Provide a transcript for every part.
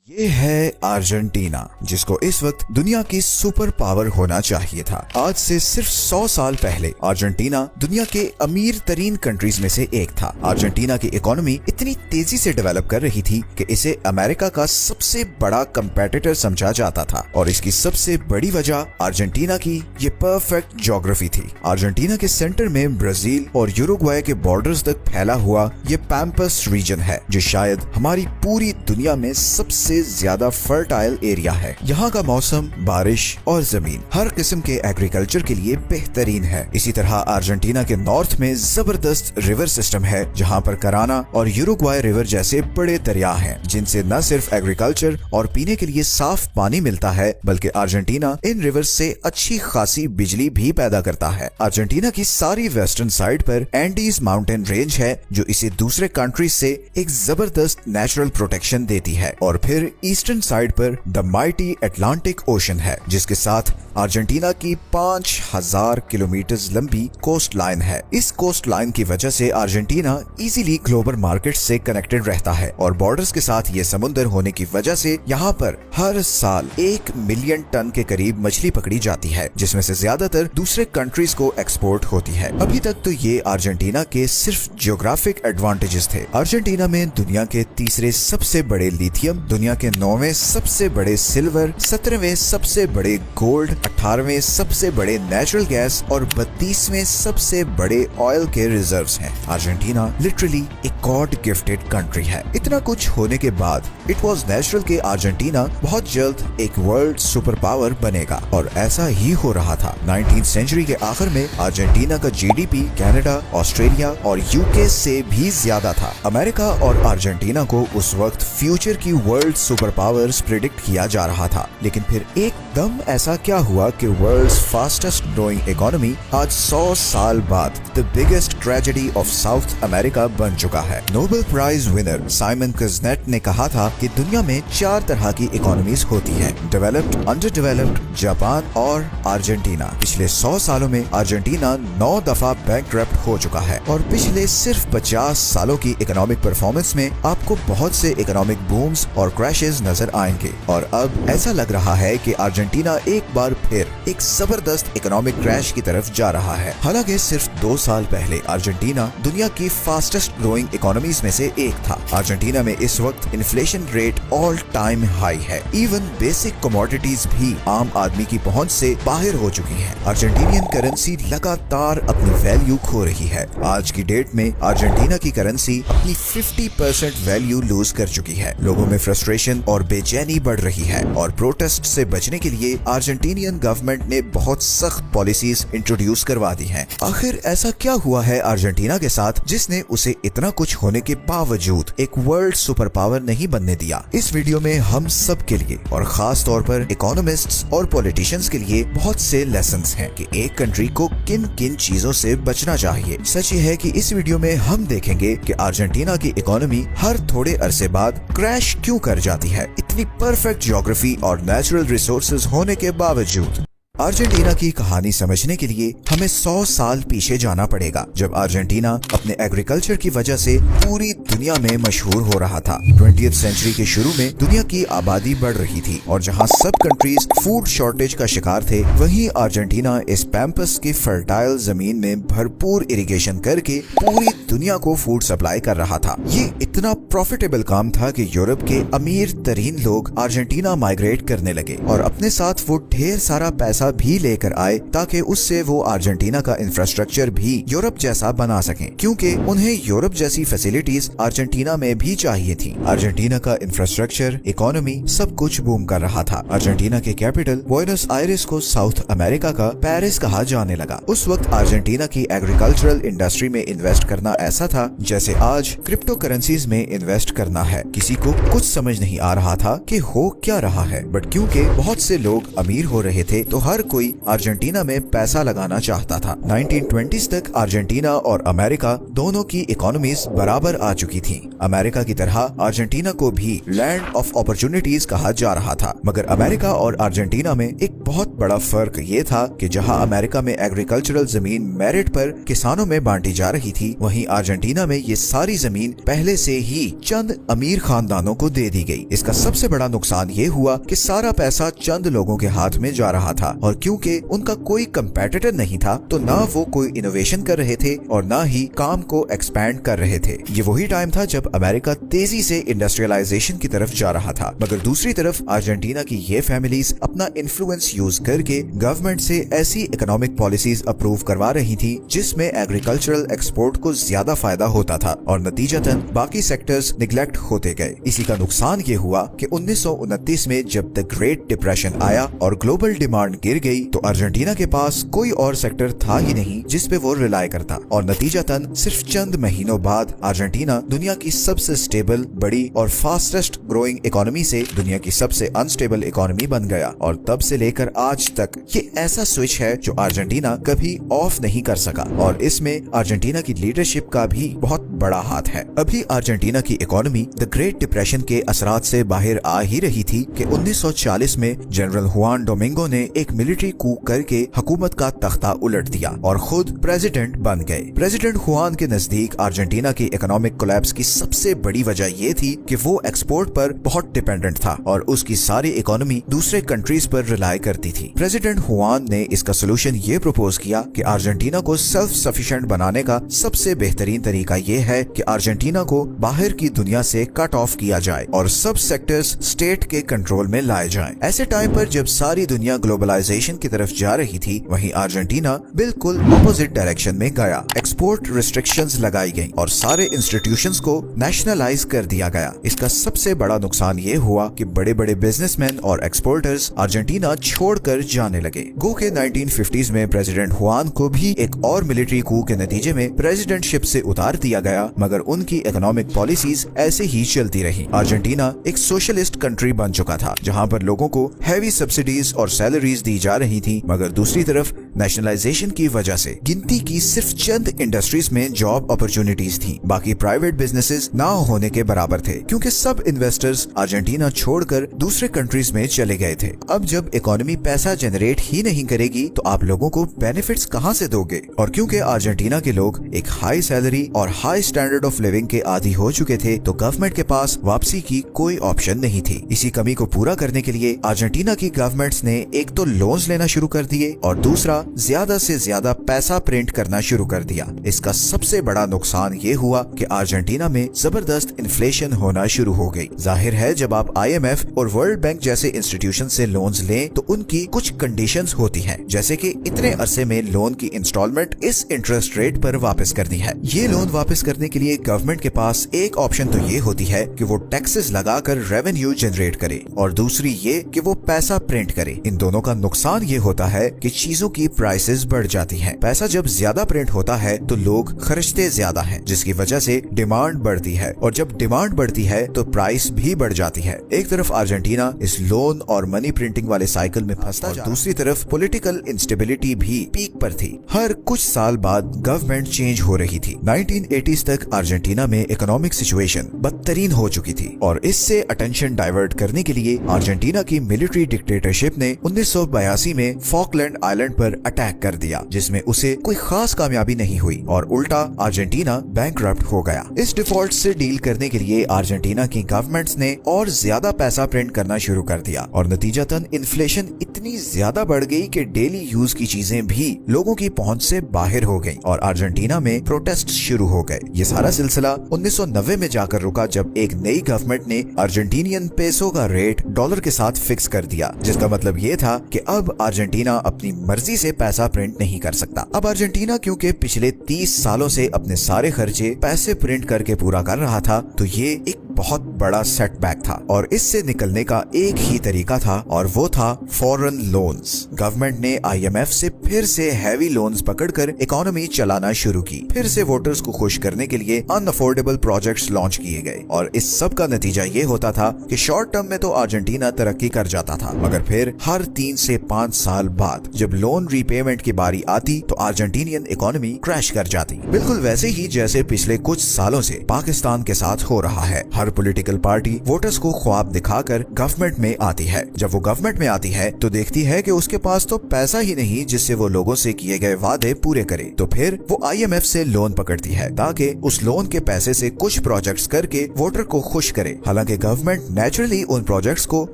یہ ہے अर्जेंटीना जिसको इस वक्त दुनिया की सुपर पावर होना चाहिए था। आज से सिर्फ 100 साल पहले अर्जेंटीना दुनिया के अमीर तरीन कंट्रीज में से एक था। अर्जेंटीना की इकोनॉमी इतनी तेजी से डेवलप कर रही थी कि इसे अमेरिका का सबसे बड़ा कंपेटिटर समझा जाता था और इसकी सबसे बड़ी वजह अर्जेंटीना की ये परफेक्ट ज्योग्राफी थी। अर्जेंटीना के सेंटर में ब्राजील और यूरुग्वाय के बॉर्डर्स तक फैला हुआ ये पैम्पस रीजन है जो शायद हमारी पूरी दुनिया में सबसे ज्यादा फर्टाइल एरिया है। यहाँ का मौसम, बारिश और जमीन हर किस्म के एग्रीकल्चर के लिए बेहतरीन है। इसी तरह अर्जेंटीना के नॉर्थ में जबरदस्त रिवर सिस्टम है जहाँ पर कराना और यूरुग्वाय रिवर जैसे बड़े दरिया हैं जिनसे न सिर्फ एग्रीकल्चर और पीने के लिए साफ पानी मिलता है बल्कि अर्जेंटीना इन रिवर से अच्छी खासी बिजली भी पैदा करता है। अर्जेंटीना की सारी वेस्टर्न साइड पर एंडीज माउंटेन रेंज है जो इसे दूसरे कंट्रीज से एक जबरदस्त नेचुरल प्रोटेक्शन देती है और फिर ईस्टर्न साइड पर द माइटी अटलांटिक ओशन है जिसके साथ अर्जेंटीना की 5000 किलोमीटर लंबी कोस्ट लाइन है। इस कोस्ट लाइन की वजह से अर्जेंटीना इजीली ग्लोबल मार्केट से कनेक्टेड रहता है और बॉर्डर्स के साथ ये समुद्र होने की वजह से यहाँ पर हर साल 1 मिलियन टन के करीब मछली पकड़ी जाती है जिसमें से ज्यादातर दूसरे कंट्रीज को एक्सपोर्ट होती है। अभी तक तो ये अर्जेंटीना के सिर्फ जियोग्राफिक एडवांटेजेस थे। अर्जेंटीना में दुनिया के तीसरे सबसे बड़े लिथियम, दुनिया के 9वें सबसे बड़े सिल्वर, 17वें सबसे बड़े गोल्ड, 18वें सबसे बड़े नेचुरल गैस और 32वें सबसे बड़े ऑयल के रिजर्व्स हैं। अर्जेंटीना लिटरली एक गॉड गिफ्टेड कंट्री है। इतना कुछ होने के बाद इट वाज नेचुरल कि अर्जेंटीना बहुत जल्द एक वर्ल्ड सुपर पावर बनेगा और ऐसा ही हो रहा था। 19th सेंचुरी के आखिर में अर्जेंटीना का जीडीपी कनाडा, ऑस्ट्रेलिया और यूके से भी ज्यादा था। अमेरिका और अर्जेंटीना को उस वक्त फ्यूचर की वर्ल्ड सुपर पावर्स प्रेडिक्ट किया जा रहा था, लेकिन फिर एकदम ऐसा क्या हुआ कि वर्ल्ड्स फास्टेस्ट ग्रोइंग इकोनॉमी आज 100 साल बाद the biggest tragedy of south America बन चुका है। नोबेल प्राइज विनर साइमन कुज़नेट ने कहा था कि दुनिया में 4 तरह की इकोनॉमीज होती हैं, डेवलप्ड, अंडर डेवलप्ड, जापान और अर्जेंटीना। पिछले 100 सालों में अर्जेंटीना 9 दफा बैंकक्रप्ट हो चुका है और पिछले सिर्फ 50 सालों की इकोनॉमिक परफॉर्मेंस में आपको बहुत से इकोनॉमिक बूम्स और क्रैशेस नजर आएंगे और अब ऐसा लग रहा है कि अर्जेंटीना एक बार फिर एक जबरदस्त इकोनॉमिक क्रैश की तरफ जा रहा है। हालांकि सिर्फ 2 साल पहले अर्जेंटीना दुनिया की फास्टेस्ट ग्रोइंग इकोनॉमीज में से एक था। अर्जेंटीना में इस वक्त inflation rate all time high है। इवन बेसिक कमोडिटीज भी आम आदमी की पहुंच से बाहर हो चुकी हैं। अर्जेंटीनियन करेंसी लगातार अपनी वैल्यू खो रही है। आज की डेट में अर्जेंटीना की करेंसी अपनी 50% वैल्यू लूज कर चुकी है। लोगों में फ्रस्ट्रेशन और बेचैनी बढ़ रही है और प्रोटेस्ट से बचने के लिए अर्जेंटीनियन गवर्नमेंट ने बहुत सख्त पॉलिसीज इंट्रोड्यूस करवा दी हैं। आखिर ऐसा क्या हुआ है अर्जेंटीना के साथ जिसने उसे इतना कुछ होने के बावजूद एक वर्ल्ड सुपर पावर नहीं बनने दिया? इस वीडियो में हम सब के लिए और खास तौर पर इकोनॉमिस्ट्स और पॉलिटिशियंस के लिए बहुत से लेसन्स हैं कि एक कंट्री को किन किन चीजों से बचना चाहिए। सच ये है कि इस वीडियो में हम देखेंगे कि अर्जेंटीना की इकोनॉमी हर थोड़े अरसे बाद क्रैश क्यों कर जाती है, इतनी परफेक्ट ज्योग्राफी और नेचुरल रिसोर्सेज होने के बावजूद। अर्जेंटीना की कहानी समझने के लिए हमें 100 साल पीछे जाना पड़ेगा जब अर्जेंटीना अपने एग्रीकल्चर की वजह से पूरी दुनिया में मशहूर हो रहा था। 20th सेंचुरी के शुरू में दुनिया की आबादी बढ़ रही थी और जहां सब कंट्रीज फूड शॉर्टेज का शिकार थे, वहीं अर्जेंटीना इस पैम्पस की फर्टाइल जमीन में भरपूर इरिगेशन करके पूरी दुनिया को फूड सप्लाई कर रहा था। ये इतना प्रॉफिटेबल काम था कि यूरोप के अमीर तरीन लोग अर्जेंटीना माइग्रेट करने लगे और अपने साथ वो ढेर सारा पैसा भी लेकर आए ताकि उससे वो अर्जेंटीना का इंफ्रास्ट्रक्चर भी यूरोप जैसा बना सकें, क्योंकि उन्हें यूरोप जैसी फैसिलिटीज अर्जेंटीना में भी चाहिए थी। अर्जेंटीना का इंफ्रास्ट्रक्चर, इकोनॉमी सब कुछ बूम कर रहा था। अर्जेंटीना के कैपिटल बुएनोस आयरेस को साउथ अमेरिका का पेरिस कहा जाने लगा। उस वक्त अर्जेंटीना की एग्रीकल्चरल इंडस्ट्री में इन्वेस्ट करना ऐसा था जैसे आज क्रिप्टो करेंसीज में इन्वेस्ट करना है। किसी को कुछ समझ नहीं आ रहा था कि हो क्या रहा है, बट क्योंकि बहुत से लोग अमीर हो रहे थे तो हर कोई अर्जेंटीना में पैसा लगाना चाहता था। 1920s तक अर्जेंटीना और अमेरिका दोनों की इकोनॉमीज बराबर आ चुकी थी। अमेरिका की तरह अर्जेंटीना को भी लैंड ऑफ अपॉर्चुनिटीज कहा जा रहा था, मगर अमेरिका और अर्जेंटीना में एक बहुत बड़ा फर्क ये था कि जहां अमेरिका में एग्रीकल्चरल जमीन मेरिट पर किसानों में बांटी जा रही थी, वहीं अर्जेंटीना में ये सारी जमीन पहले से ही चंद अमीर खानदानों को दे दी गई। इसका सबसे बड़ा नुकसान ये हुआ कि सारा पैसा चंद लोगों के हाथ में जा रहा था, और क्योंकि उनका कोई कंपेटिटर नहीं था तो ना वो कोई इनोवेशन कर रहे थे और ना ही काम को एक्सपैंड कर रहे थे। ये वही टाइम था जब अमेरिका तेजी से इंडस्ट्रियलाइजेशन की तरफ जा रहा था, मगर दूसरी तरफ अर्जेंटीना की ये फैमिलीज अपना इन्फ्लुएंस यूज करके गवर्नमेंट से ऐसी इकोनॉमिक पॉलिसीज अप्रूव करवा रही थी जिसमें एग्रीकल्चरल एक्सपोर्ट को ज्यादा फायदा होता था, और नतीजतन बाकी सेक्टर्स निगलेक्ट होते गए। इसी का नुकसान ये हुआ कि 1929 में जब द ग्रेट डिप्रेशन आया और ग्लोबल डिमांड गिर गई, तो अर्जेंटीना के पास कोई और सेक्टर था ही नहीं जिस पे वो रिलाय करता, और नतीजतन सिर्फ चंद महीनों बाद अर्जेंटीना दुनिया की सबसे स्टेबल, बड़ी और फास्टेस्ट ग्रोइंग इकोनॉमी से दुनिया की सबसे अनस्टेबल इकोनॉमी बन गया। और तब से लेकर आज तक ये ऐसा स्विच है जो अर्जेंटीना कभी ऑफ नहीं कर सका, और इसमें अर्जेंटीना की लीडरशिप का भी बहुत बड़ा हाथ है। अभी अर्जेंटीना की इकोनॉमी द ग्रेट डिप्रेशन के असरात से बाहर आ ही रही थी कि 1940 में जनरल हुआन डोमिंगो ने एक मिलिट्री कू करके हुकूमत का तख्ता उलट दिया और खुद प्रेसिडेंट बन गए। प्रेसिडेंट हुआन के नजदीक अर्जेंटीना की इकोनॉमिक कोलैप्स की सबसे बड़ी वजह ये थी कि वो एक्सपोर्ट पर बहुत डिपेंडेंट था और उसकी सारी इकोनॉमी दूसरे कंट्रीज पर रिलाय करती थी। प्रेसिडेंट हुआन ने इसका सोल्यूशन ये प्रपोज किया कि अर्जेंटीना को सेल्फ सफिशिएंट बनाने का सबसे बेहतरीन तरीका ये है कि अर्जेंटीना को बाहर की दुनिया से कट ऑफ किया जाए और सब सेक्टर्स स्टेट के कंट्रोल में लाए जाएं। ऐसे टाइम पर जब सारी दुनिया ग्लोबलाइजेशन की तरफ जा रही थी, वहीं अर्जेंटीना बिल्कुल ऑपोजिट डायरेक्शन में गया। एक्सपोर्ट रिस्ट्रिक्शंस लगाई गई और सारे इंस्टीट्यूशंस को नेशनलाइज कर दिया गया। इसका सबसे बड़ा नुकसान ये हुआ कि बड़े बड़े बिजनेसमैन और एक्सपोर्टर्स अर्जेंटीना छोड़कर जाने लगे। गो के 1950s में प्रेसिडेंट हुआन को भी एक और मिलिट्री कू के नतीजे में प्रेसिडेंटशिप से उतार दिया गया, मगर उनकी इकोनॉमिक पॉलिसीज ऐसे ही चलती रही। अर्जेंटीना एक सोशलिस्ट कंट्री बन चुका था जहां पर लोगों को हैवी सब्सिडीज और सैलरीज दी जा रही थी, मगर दूसरी तरफ नेशनलाइजेशन की वजह से गिनती की सिर्फ चंद इंडस्ट्रीज में जॉब अपॉर्चुनिटीज थी, बाकी प्राइवेट बिजनेसेस ना होने के बराबर थे क्योंकि सब इन्वेस्टर्स अर्जेंटीना छोड़कर दूसरे कंट्रीज में चले गए थे। अब जब इकोनॉमी पैसा जनरेट ही नहीं करेगी तो आप लोगों को बेनिफिट्स कहां से दोगे? और क्योंकि अर्जेंटीना के लोग एक हाई सैलरी और हाई स्टैंडर्ड ऑफ लिविंग के आदी हो चुके थे, तो गवर्नमेंट के पास वापसी की कोई ऑप्शन नहीं थी। इसी कमी को पूरा करने के लिए अर्जेंटीना की गवर्नमेंट्स ने एक तो लोन्स लेना शुरू कर दिए और दूसरा ज्यादा से ज्यादा पैसा प्रिंट करना शुरू कर दिया। इसका सबसे बड़ा नुकसान ये हुआ कि अर्जेंटीना में जबरदस्त इन्फ्लेशन होना शुरू हो गई। जाहिर है जब आप IMF और वर्ल्ड बैंक जैसे इंस्टीट्यूशन से लोन्स लें तो उनकी कुछ कंडीशंस होती हैं, जैसे कि इतने अरसे में लोन की इंस्टॉलमेंट इस इंटरेस्ट रेट पर वापस करनी है। ये लोन वापस करने के लिए गवर्नमेंट के पास एक ऑप्शन तो ये होती है कि वो टैक्सेस लगाकर रेवेन्यू जनरेट करे और दूसरी ये कि वो पैसा प्रिंट करे। इन दोनों का नुकसान ये होता है कि चीजों की प्राइसेस बढ़ जाती हैं। पैसा जब ज्यादा प्रिंट होता है तो लोग खर्चते ज्यादा हैं, जिसकी वजह से डिमांड बढ़ती है और जब डिमांड बढ़ती है तो प्राइस भी बढ़ जाती है। एक तरफ अर्जेंटीना इस लोन और मनी प्रिंटिंग वाले साइकिल में फंसता और दूसरी तरफ पॉलिटिकल इंस्टेबिलिटी भी पीक पर थी। हर कुछ साल बाद गवर्नमेंट चेंज हो रही थी। 1980s तक अर्जेंटीना में इकोनॉमिक सिचुएशन बदतरीन हो चुकी थी और इससे अटेंशन डाइवर्ट करने के लिए अर्जेंटीना की मिलिट्री डिक्टेटरशिप ने 1982 में फॉकलैंड आइलैंड पर अटैक कर दिया, जिसमें उसे कोई खास कामयाबी नहीं हुई और उल्टा अर्जेंटीना बैंकरप्ट हो गया। इस डिफॉल्ट से डील करने के लिए अर्जेंटीना की गवर्नमेंट्स ने और ज्यादा पैसा प्रिंट करना शुरू कर दिया और नतीजतन इन्फ्लेशन इतनी ज्यादा बढ़ गई कि डेली यूज की चीजें भी लोगों की पहुंच से बाहर हो गई और अर्जेंटीना में प्रोटेस्ट शुरू हो गए। ये सारा सिलसिला 1990 में जाकर रुका जब एक नई गवर्नमेंट ने अर्जेंटीनियन पेसो का रेट डॉलर के साथ फिक्स कर दिया, जिसका मतलब ये था कि अब अर्जेंटीना अपनी मर्जी से पैसा प्रिंट नहीं कर सकता। अब अर्जेंटीना क्योंकि पिछले 30 सालों से अपने सारे खर्चे पैसे प्रिंट करके पूरा कर रहा था, तो ये एक बहुत बड़ा सेटबैक था और इससे निकलने का एक ही तरीका था और वो था फॉरेन लोन्स। गवर्नमेंट ने IMF से फिर से हैवी लोन्स पकड़कर इकोनॉमी चलाना शुरू की। फिर से वोटर्स को खुश करने के लिए अनअफोर्डेबल प्रोजेक्ट्स लॉन्च किए गए और इस सब का नतीजा ये होता था कि शॉर्ट टर्म में तो अर्जेंटीना तरक्की कर जाता था, मगर फिर हर 3 से 5 साल बाद जब लोन रीपेमेंट की बारी आती तो अर्जेंटीनियन इकोनॉमी क्रैश कर जाती। बिल्कुल वैसे ही जैसे पिछले कुछ सालों से पाकिस्तान के साथ हो रहा है। हर पॉलिटिकल पार्टी वोटर्स को ख्वाब दिखाकर गवर्नमेंट में आती है। जब वो गवर्नमेंट में आती है तो देखती है कि उसके पास तो पैसा ही नहीं जिससे वो लोगों से किए गए वादे पूरे करे, तो फिर वो IMF से लोन पकड़ती है ताकि उस लोन के पैसे से कुछ प्रोजेक्ट्स करके वोटर को खुश करे। हालांकि गवर्नमेंट नेचुरली उन प्रोजेक्ट्स को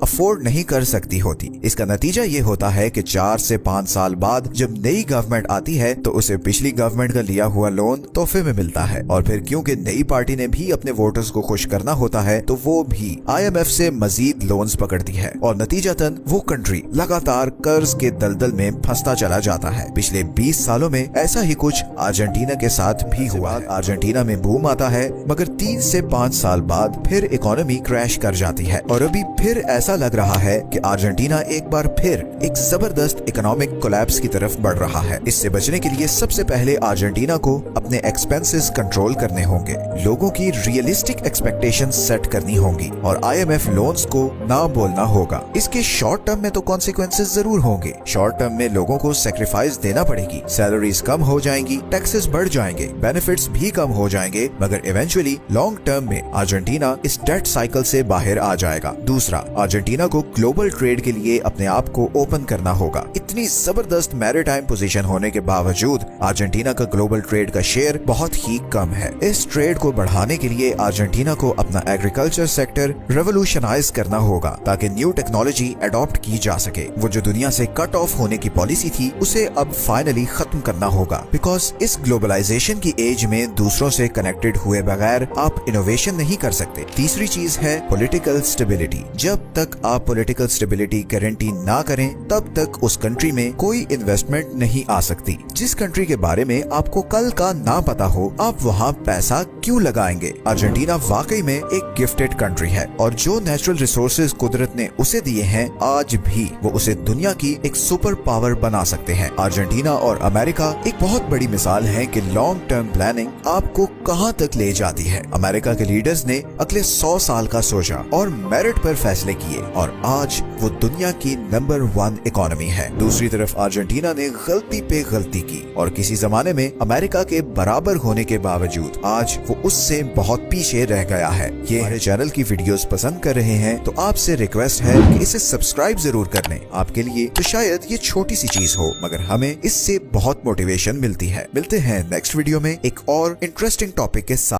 अफोर्ड नहीं कर सकती होती। इसका नतीजा ये होता है कि 4 से 5 साल बाद जब नई गवर्नमेंट आती है तो उसे पिछली गवर्नमेंट का लिया हुआ लोन तोहफे में मिलता है और फिर क्योंकि नई पार्टी ने भी अपने वोटर्स को खुश करना होता है तो वो भी IMF से मजीद लोन्स पकड़ती है और नतीजतन वो कंट्री लगातार कर्ज के दलदल में फंसता चला जाता है। पिछले 20 सालों में ऐसा ही कुछ अर्जेंटीना के साथ भी हुआ। अर्जेंटीना में बूम आता है मगर 3 से 5 साल बाद फिर इकोनॉमी क्रैश कर जाती है और अभी फिर ऐसा लग रहा है कि अर्जेंटीना एक बार फिर एक जबरदस्त इकोनॉमिक कोलैप्स की तरफ बढ़ रहा है। इससे बचने के लिए सबसे पहले अर्जेंटीना को अपने एक्सपेंसेस कंट्रोल करने होंगे, लोगों की रियलिस्टिक एक्सपेक्टेशंस सेट करनी होंगी और IMF लोन्स को ना बोलना होगा। इसके शॉर्ट टर्म में तो कॉन्सिक्वेंसेस जरूर होंगे। शॉर्ट टर्म में लोगों को सैक्रिफाइस देना पड़ेगी, सैलरीज कम हो जाएंगी, टैक्सेस बढ़ जाएंगे, बेनिफिट्स भी कम हो जाएंगे, मगर इवेंचुअली लॉन्ग टर्म में अर्जेंटीना इस डेट साइकिल से बाहर आ जाएगा। दूसरा, अर्जेंटीना को ग्लोबल ट्रेड के लिए अपने आप को ओपन करना होगा। इतनी जबरदस्त मैरीटाइम पोजीशन होने के बावजूद अर्जेंटीना का ग्लोबल ट्रेड का शेयर बहुत ही कम है। इस ट्रेड को बढ़ाने के लिए अर्जेंटीना को अपना एग्रीकल्चर सेक्टर रेवोल्यूशनाइज करना होगा ताकि न्यू टेक्नोलॉजी अडॉप्ट की जा सके। वो जो दुनिया से कट ऑफ होने की पॉलिसी थी उसे अब फाइनली खत्म करना होगा, बिकॉज इस ग्लोबलाइजेशन की एज में दूसरों से कनेक्टेड हुए बगैर आप इनोवेशन नहीं कर सकते। तीसरी चीज है पॉलिटिकल स्टेबिलिटी। जब तक आप पॉलिटिकल स्टेबिलिटी गारंटी ना करें तब तक उस कंट्री में कोई इन्वेस्टमेंट नहीं आ सकती। जिस कंट्री के बारे में आपको कल का ना पता हो आप वहाँ पैसा क्यों लगाएंगे। अर्जेंटीना वाकई में एक गिफ्टेड कंट्री है और जो नेचुरल रिसोर्सेज कुदरत ने उसे दिए हैं आज भी वो उसे दुनिया की एक सुपर पावर बना सकते हैं। अर्जेंटीना और अमेरिका एक बहुत बड़ी मिसाल है कि लॉन्ग टर्म प्लानिंग आपको कहां तक ले जाती है। अमेरिका के लीडर्स ने अगले 100 साल का सोचा और मेरिट पर फैसले किए और आज वो दुनिया की नंबर 1 इकोनॉमी है। दूसरी तरफ अर्जेंटीना ने गलती पे गलती की और किसी जमाने में अमेरिका के बराबर होने के बावजूद आज वो उससे बहुत पीछे रह गया है। ये हमारे चैनल की वीडियोस पसंद कर रहे हैं तो आपसे रिक्वेस्ट है कि इसे सब्सक्राइब जरूर कर लें। आपके लिए तो शायद ये छोटी सी चीज हो मगर हमें इससे बहुत मोटिवेशन मिलती है। मिलते हैं नेक्स्ट वीडियो में एक और इंटरेस्टिंग टॉपिक के साथ।